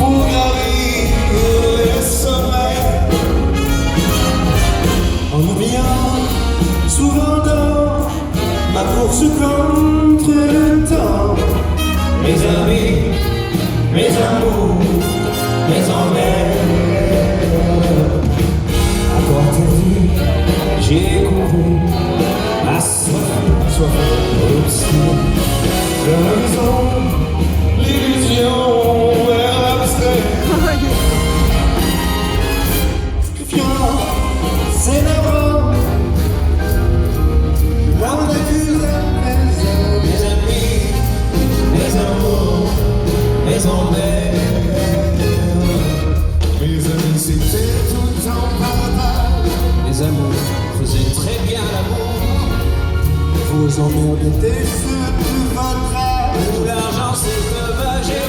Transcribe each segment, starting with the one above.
pour gravir les sommets, en oubliant souvent dans ma course contre le temps, mes amis, mes amours, mes envers. Encore perdu, j'ai couru ma soif aussi. L'horizon, l'illusion vers l'abstrait. Violent, c'est navrant. Là on a vu mes amis, mes amours, mes envers. Mes amis, c'était tout le temps par hasard. Les amours faisaient très bien l'amour. Vos emmerdes étaient ceux de votre âge. Tout l'argent c'est dommage et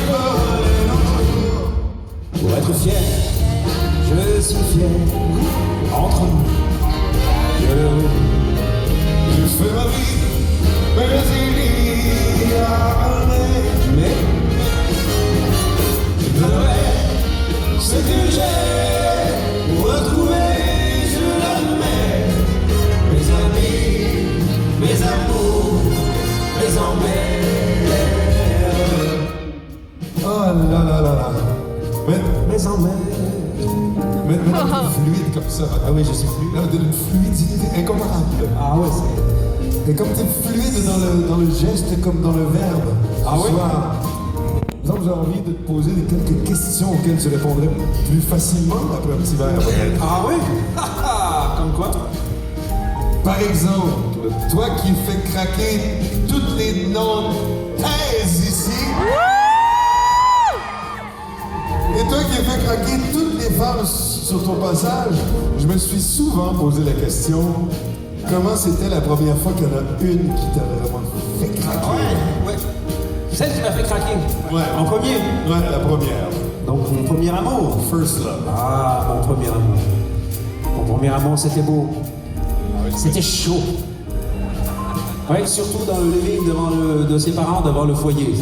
pour être fier, je suis fier. Entre nous, Je fais ma vie, mais il y a mais je donnerai ce que j'ai pour retrouver sur la mer mes amis, mes amours, mes emmers. Oh là là là là. Mes emmers. Mais fluide comme ça. Ah oui, je suis fluide. Là, d'une fluidité incomparable. Ah ouais, c'est... Et comme tu es fluide dans le geste comme dans le verbe. Ah oui? Donc j'ai envie de te poser quelques questions auxquelles tu répondrais plus facilement après un petit verre peut-être. Ah oui? Comme quoi? Par exemple, toi qui fais craquer toutes les non-thèses ici. Et toi qui fais craquer toutes les femmes sur ton passage, je me suis souvent posé la question, comment c'était la première fois qu'il y en a une qui t'a vraiment fait craquer? Ouais. Celle qui m'a fait craquer. Ouais. En premier. Ouais, la première. Donc mon premier amour. First love. Ah, mon premier amour. Mon premier amour, c'était beau. C'était chaud. Oui, surtout dans le living de ses parents, devant le foyer.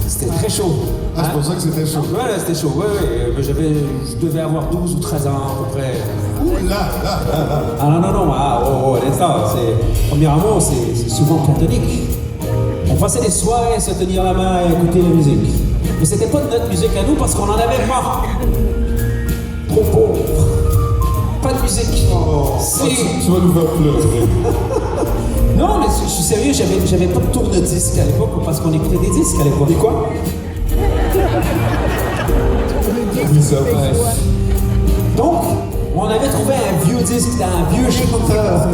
C'était très chaud. Ah, c'est pour ça que c'était chaud. Ouais, c'était chaud. Ouais. Je devais avoir 12 ou 13 ans à peu près. Ouh là. Ah non. Ah, l'instant, premier amour, c'est souvent platonique. On passait des soirées à se tenir la main et écouter la musique. Mais c'était pas de notre musique à nous parce qu'on en avait pas. Trop pauvre. Pas de musique. Tu vas nous faire pleurer. Non, mais je suis sérieux, j'avais pas de tourne-disque à l'époque parce qu'on écoutait des disques à l'époque. Et quoi? Oui, ça va. Donc, on avait trouvé un vieux disque d'un vieux chanteur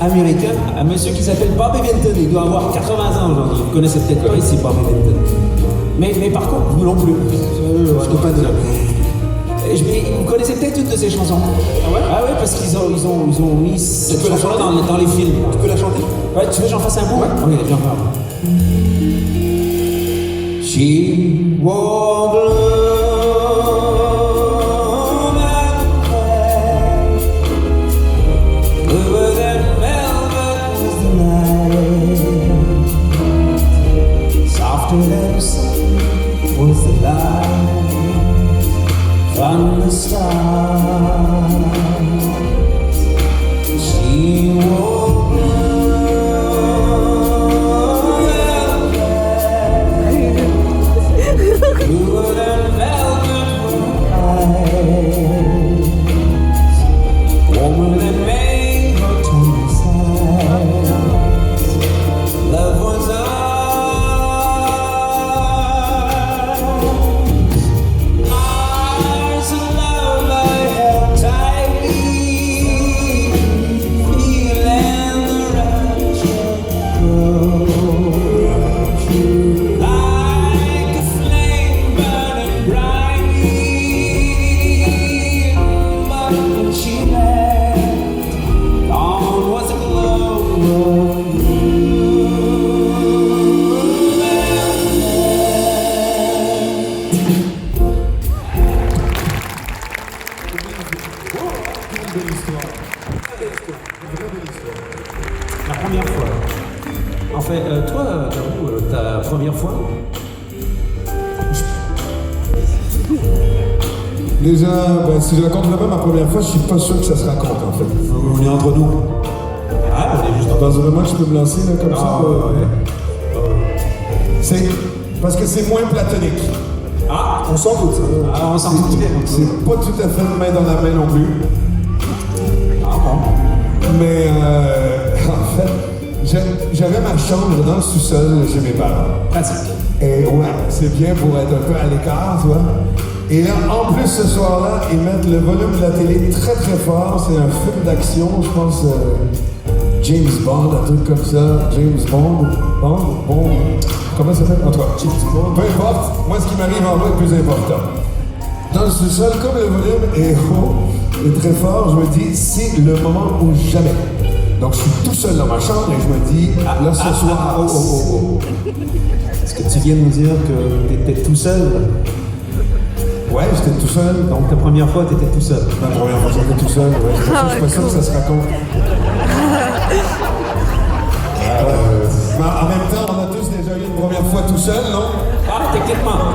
américain, un monsieur qui s'appelle Bobby Vinton. Il doit avoir 80 ans aujourd'hui. Vous connaissez peut-être pas ici Bobby Vinton. Mais par contre, vous non plus. Je ne peux pas dire. Vous connaissez peut-être une de ses chansons. Ah ouais? Ah ouais, parce qu'ils ont mis cette chanson-là dans les films. Tu peux la chanter? Ouais, tu veux que j'en fasse un bout? Ouais. Ok, viens faire. She wore blue and bluer than velvet was the night, softer than the sun was the light from the stars. She wore bluer than velvet eyes, warmer than rainbow tender sighs. Love was ours of love I held tightly Déjà, ben, si je raconte vraiment ma première fois, je suis pas sûr que ça se raconte en fait. On est entre nous. Ah, on est juste entre Dans vraiment, je peux me lancer là, comme ça. C'est parce que c'est moins platonique. Ah, On s'en doute. ah, on s'en doute. C'est pas tout à fait main dans la main non plus. Ah bon. Mais en fait, j'avais ma chambre dans le sous-sol chez mes parents. Pratique. Et ouais, c'est bien pour être un peu à l'écart, tu vois. Et là, en plus, ce soir-là, ils mettent le volume de la télé très très fort. C'est un film d'action, je pense, James Bond, un truc comme ça. James Bond, Bond. Comment ça s'appelle? En tout cas, James Bond. Peu importe, moi, ce qui m'arrive en vrai est plus important. Dans le sous-sol, comme le volume est haut et très fort, je me dis, c'est le moment ou jamais. Donc, je suis tout seul dans ma chambre et je me dis, là, ce soir, oh. Est-ce que tu viens de nous dire que tu étais tout seul? Ouais, j'étais tout seul. Donc ta première fois, tu étais tout seul. Ma première fois, j'étais tout seul. Ouais, je suis pas sûr que ça se raconte. Mais en même temps, on a tous déjà eu une première fois tout seul, non? Ah, techniquement.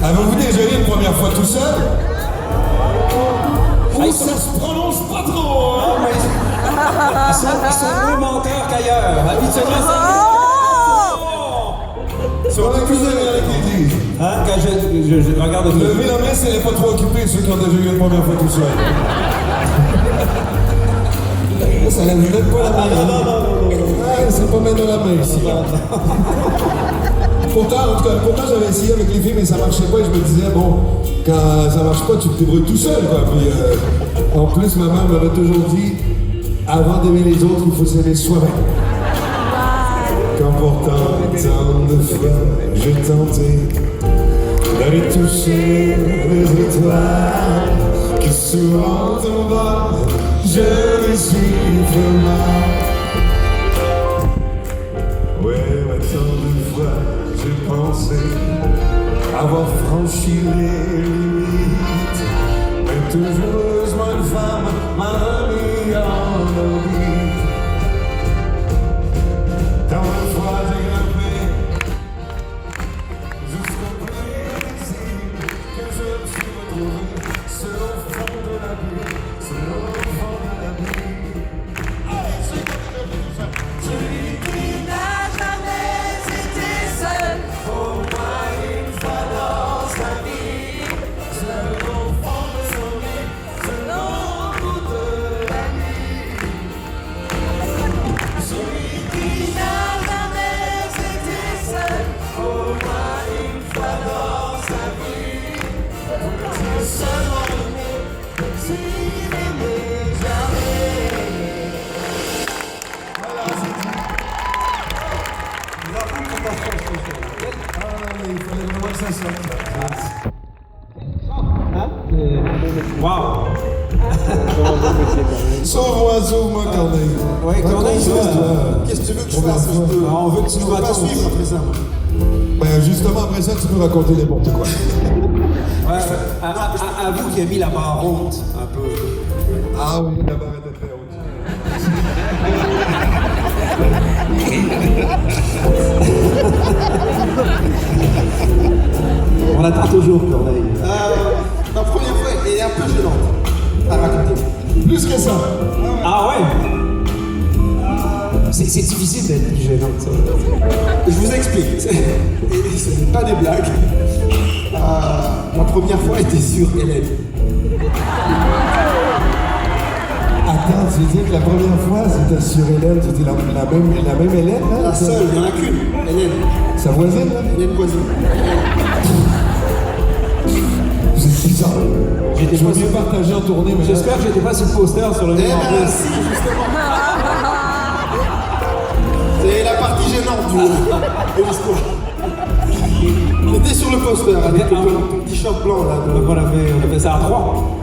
Avez-vous déjà eu une première fois tout seul? Ou ça se prononce pas trop, hein? Ils sont moins menteurs qu'ailleurs. Habituellement, Si on est plus amis avec les disent. hein, quand je regarde le Levez la main si elle n'est pas trop occupée, ceux qui ont déjà eu une première fois tout seul. Ça lève même pas la main. Ouais, c'est pas mettre de la main ici. Pourtant, en tout cas, j'avais essayé avec les filles, mais ça marchait pas et je me disais, bon, quand ça marche pas, tu te débrouilles tout seul, quoi. Puis, en plus, ma mère m'avait toujours dit, avant d'aimer les autres, il faut s'aimer soi-même. Quand pourtant, tant de fois, j'ai tenté d'aller toucher les étoiles qui souvent en bas, je me suis fait mal. Ouais, mais tant de fois, j'ai pensé avoir franchi les limites, mais toujours heureusement une femme m'a mis en orbite. Tant de fois j'ai grimpé jusqu'au plaisir que je me suis retrouvé seul au fond de la vie, seul au fond de la vie. Allez, c'est comme ça. Celui qui n'a jamais été seul, au moins une fois dans sa vie, seul au fond de son lit, seul dans toute la nuit. Celui qui n'a jamais été seul, au moins une fois dans sa vie, peut seulement aimer s'il n'aimait jamais. Il fallait vraiment que ça sorte. Wow! Sauve-moi, sauve-moi, Corneille. Ouais, Corneille, Qu'est-ce que tu veux que je fasse? on veut que tu nous Je peux pas racontes. suivre après ça. Ben justement, après ça, tu peux raconter n'importe quoi. Ouais, avoue qu'il a mis la barre haute un peu. Ah oui, la barre était très haute. On attend toujours, Corneille. Ma première fois elle est un peu gênante à raconter. Plus que ça. Ah ouais? C'est difficile d'être plus gênant que ça. Je vous explique. Et ce n'est pas des blagues. Ma première fois était sur Hélène. Attends, tu veux dire que la première fois, c'était sur Hélène, c'était la même Hélène, là? La seule, il n'y en a qu'une. Hélène. Sa voisine, là? Hélène Voisin. C'est bizarre. J'étais Je pas veux bien sur- partager en tournée, mais J'espère que j'étais pas sur le poster sur le Eh mur en ben plus. si, justement. C'est la partie gênante de l'histoire. J'étais sur le poster avec ton t-shirt blanc là. Donc on a fait ça à 3.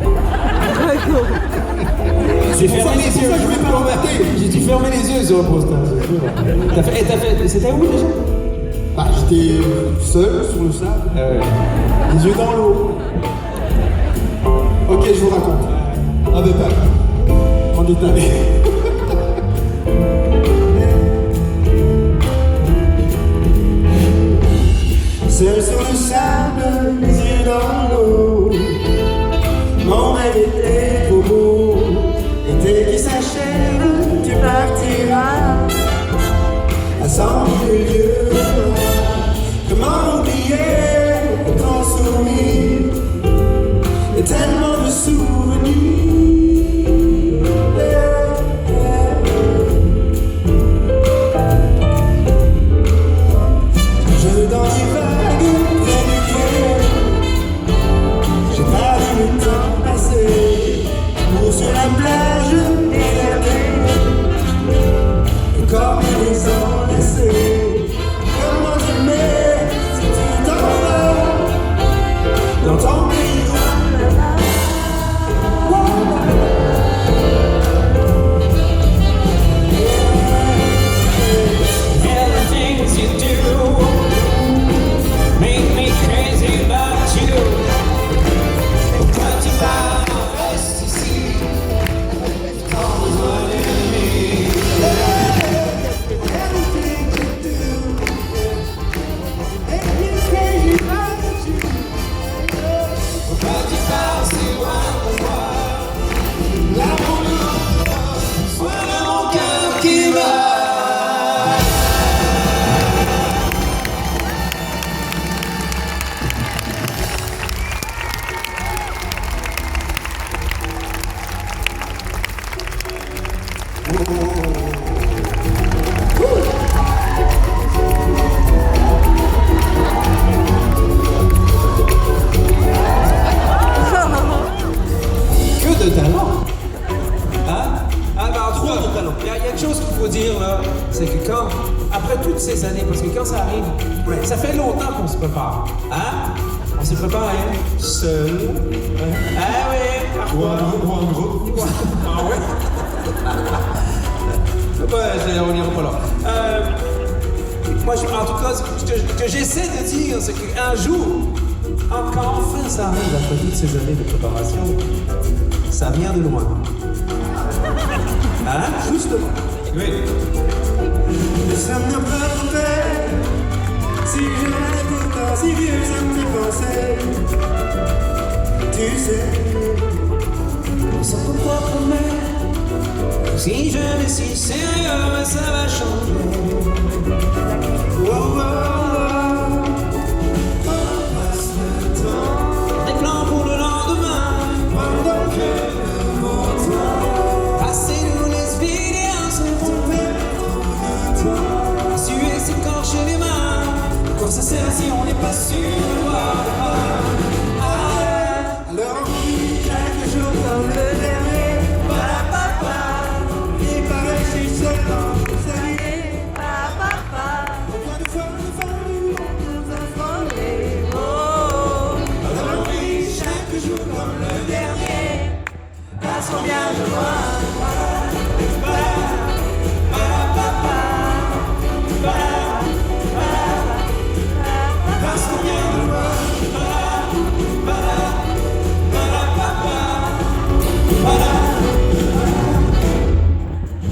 J'ai fermé les C'est yeux. pour ça que je vais pas l'embêter. J'ai dû fermer les yeux sur le poster. T'as fait. C'était où déjà? Bah, j'étais seul sur le sable, les yeux dans l'eau. Ok, je vous raconte. en détail. En détail. Seul sur le sable, les yeux dans l'eau. l'été trop beau, l'été qui s'achève, tu partiras à 100 000 lieues. Comment oublier ton sourire et tellement de souvenirs. Je dans les vagues près du quai, j'ai pas vu le temps passer. Pour sur la plage désertée, comme les enlacés. Comment j'aimais si tu t'en vas dans ton pays. Que de talent! Hein? Ah ben trop de talent. Il y a une chose qu'il faut dire là, c'est que quand, après toutes ces années, parce que quand ça arrive, ça fait longtemps qu'on se prépare. Hein? On s'est préparé seul. Ah oui, parfois. Ou en groupe. Ah ouais? On n'ira pas là. Moi, en tout cas, ce que j'essaie de dire, c'est qu'un jour, quand enfin ça arrive après toutes ces années de préparation, ça vient de loin. Hein? Justement. Oui. Ça me rappelle si jeune pourtant si vieux ça me fait penser. Tu sais, Sans pourquoi promettre, si je vais si sérieux, ça va changer. oh, oh, oh. On passe le temps Des plans pour le lendemain, pendant que le beau temps passez-nous les vider en se trompant. Suer, s'écorcher les mains, quand ça sert si on n'est pas sûr de voir. alors on vit chaque jour comme le dernier. Voilà papa, il paraît que je suis seul dans les années. Combien de fois alors on vit chaque jour comme le dernier. Parce qu'on vient de voir. Parce qu'on vient de voir.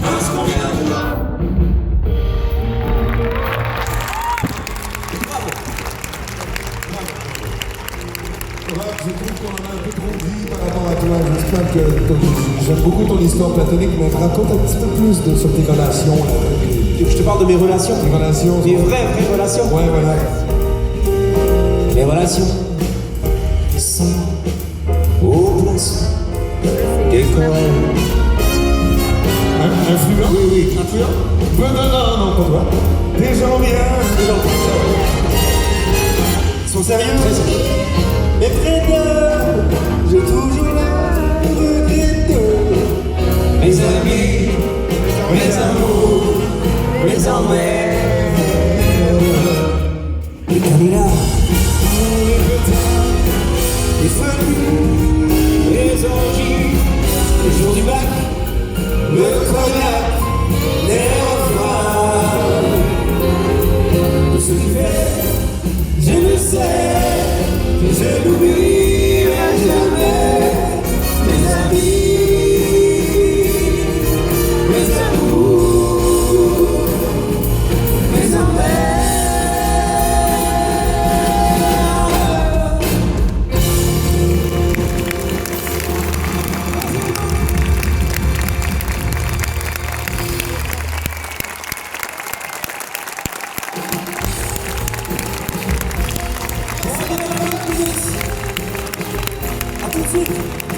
Parce qu'on vient de voir. Je trouve qu'on en a un peu trop dit par rapport à toi. J'espère que j'aime beaucoup ton histoire platonique, mais raconte un petit peu plus sur tes relations. Là, Je te parle de mes relations. tes relations. Des vraies relations. Ouais, voilà. Les relations sont au place des Coréens. Influent? Oui, oui. Influent? Non, pas toi. Des gens bien, sont sérieux, mais près d'eux, j'ai toujours l'air regretteux. Mes amis, mes amours, mes envers, les candidats, Les feux, les orgies, les jours du bac, le cognac, les refrains. Tout ce qui fait, je le sais, que je n'oublierai jamais mes amis, mes amours, mes envers. magnifique.